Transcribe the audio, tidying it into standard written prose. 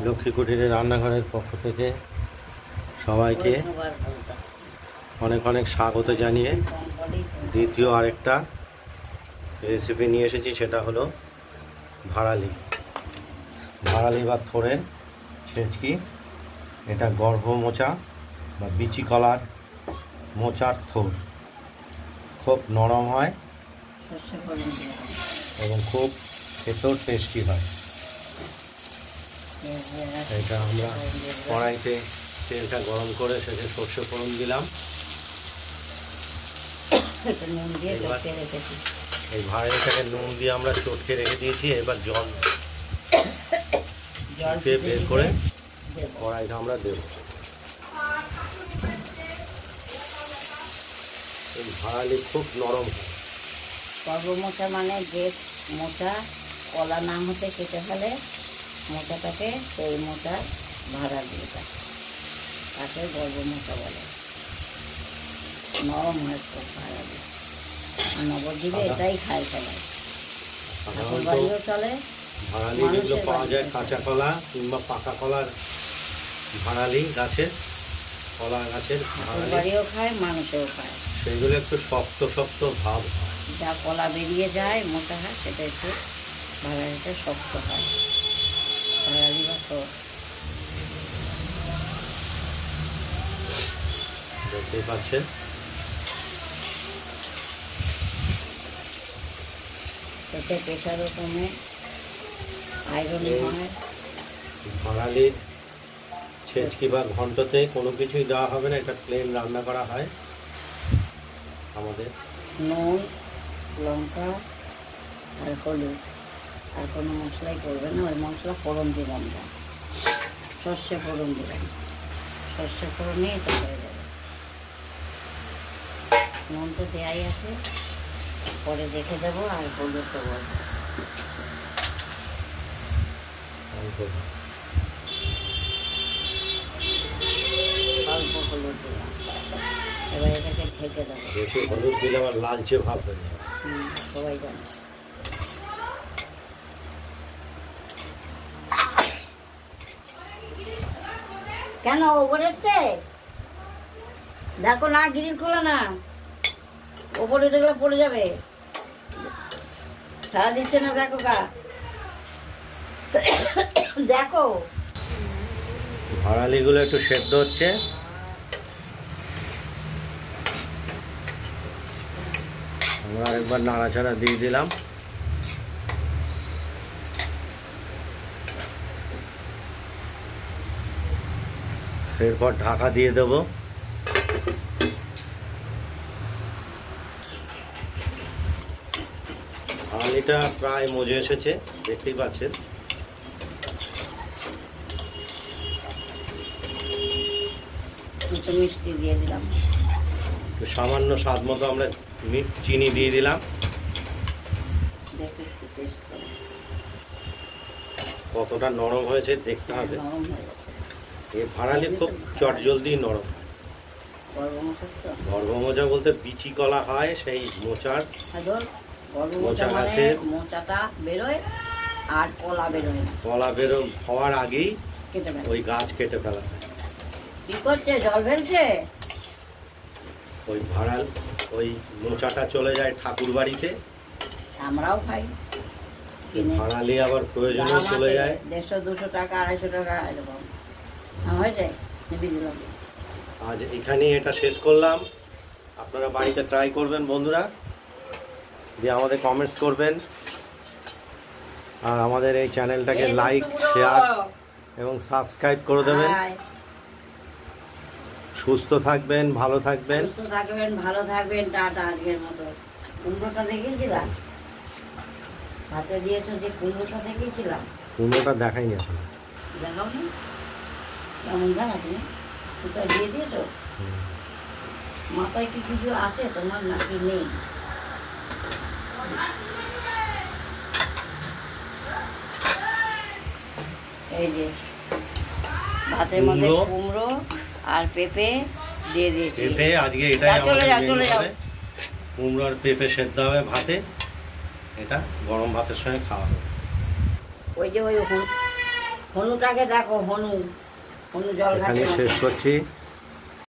লক্ষ্মী কুটিরের রান্নাঘরের পক্ষ থেকে সবাইকে অনেক অনেক স্বাগত জানিয়ে দ্বিতীয় আরেকটা রেসিপি নিয়ে এসেছি। সেটা হলো ভাড়ালি বা থোড়ের ছেচকি। এটা গর্ভ মোচা বা বিচি কলার মোচার থোড়। খুব নরম হয় এবং খুব খেতেও টেস্টি হয়। এটা আমরা কড়াইতে তেলটা গরম করে সেটা সর্ষে ফোড়ন দিলাম। এই ভাড়ালিটাকে নুন দিয়ে আমরা চটকে রেখে দিয়েছি। এবার জল বের করে কড়াইটা আমরা দেব। এই ভাড়ালি খুব নরম হয়। গর্ভ মোচা মানে যে মোচা কলা না হতে কেটে ফেলে মোচাটাকে, সেই মোচার ভাড়ালিটা তাকে গর্ভ মোচা বলে। নরম হয় খুব ভাড়ালি। নবদ্বীপে এটাই খায় সবাই, বাড়িও চলে। ভাড়ালি যেগুলো পাওয়া যায় কাঁচা কলা কিংবা পাকা কলার ভাড়ালি গাছের, কলা গাছের বাড়িও খায়, মানুষেও খায়। সেগুলো একটু শক্ত শক্ত ভাব হয়। যা কলা বেরিয়ে যায় মোটা হয় সেটা একটু ভাড়ালিটা শক্ত হয়। ভাড়ালি বা থোড় দেখতেই পাচ্ছেন। এতে প্রেশারও কমে, আয়রন হয়। ভাড়ালির ছেচকি বা ঘন্টতে কোনো কিছুই দেওয়া হবে না, এটা প্লেন রান্না করা হয়। আমাদের নুন, লঙ্কা আর হলুদ, আর কোনো মশলাই করবে না। ওই মশলা ফোড়ন দিলাম না, সর্ষে ফোড়ন দিলাম। সর্ষে ফোড়নে এটা হয়ে যাবে। নুন তো দেওয়াই আছে, পরে দেখে দেবো। আর হলুদ দেবো, অল্প হলুদ দিলাম। এবার এটাকে ঢেকে দেবো। বেশি হলুদ দিলে আবার লালচে ভাব হয়ে যাবে। সবাই জানে। কেন ওপরে এসছে? দেখো না, গ্রিল খোলা না, ওপরে দেখলে পড়ে যাবে। সারা দিচ্ছে না, দেখো গা, দেখো। ভাড়ালিগুলো একটু সেদ্ধ হচ্ছে। আমরা আরেকবার নাড়াচাড়া দিয়ে দিলাম। এরপর ঢাকা দিয়ে দেব। ভাড়ালিটা প্রায় মজে এসেছে, দেখতেই পাচ্ছেন। মিষ্টি দিয়ে দিলাম, সামান্য স্বাদ মতো আমরা চিনি দিয়ে দিলাম। কতটা নরম হয়েছে দেখতে হবে। এই ভাড়ালি খুব চটজলদি নরম। গর্ভ মোচা বলতে বিচি কলা হয়, সেই মোচার মোচা গাছের মোচাটা বেরোয় আর কলা বেরোয় না। কলা হওয়ার আগেই ওই গাছ কেটে ফেলা হয়। কি করছে? জল ফেলছে। ওই ওই মোচাটা চলে যায় ঠাকুর বাড়িতে, আমরাও খাই। ভাড়ালি আবার প্রয়োজনে চলে যায়। 150-200 টাকা, 250 টাকা এরকম হয়ে যায়। আজ এখানেই এটা শেষ করলাম। আপনারা বাড়িতে ট্রাই করবেন বন্ধুরা, দিয়ে আমাদের কমেন্টস করবেন। আর আমাদের এই চ্যানেলটাকে লাইক, শেয়ার এবং সাবস্ক্রাইব করে দেবেন। সুস্থ থাকবেন, ভালো থাকবেন। টাটা। আজকের মতো কুমড়োটা দেখিয়েছিলাম, হাতে দিয়েছো যে কুমড়োটা দেখিয়েছিলাম। কুমড়োটা দেখাইনি এখন। দেখাও নি? কেমন জানা তুমি? কোথায় দিয়ে দিয়েছো? মাথায় কি কিছু আছে তোমার নাকি নেই? এই যে ভাতের মধ্যে কুমড়ো আর পেঁপে দিয়ে দিয়েছি। পেঁপে আজকে এটাই আমাদের কুমড়ো আর পেঁপে সেদ্ধ হবে ভাতে। এটা গরম ভাতের সঙ্গে খাওয়া হবে। ওই যে ওই হনুটাকে দেখো, হনু জল ঘাটে এখানে শেষ করছি।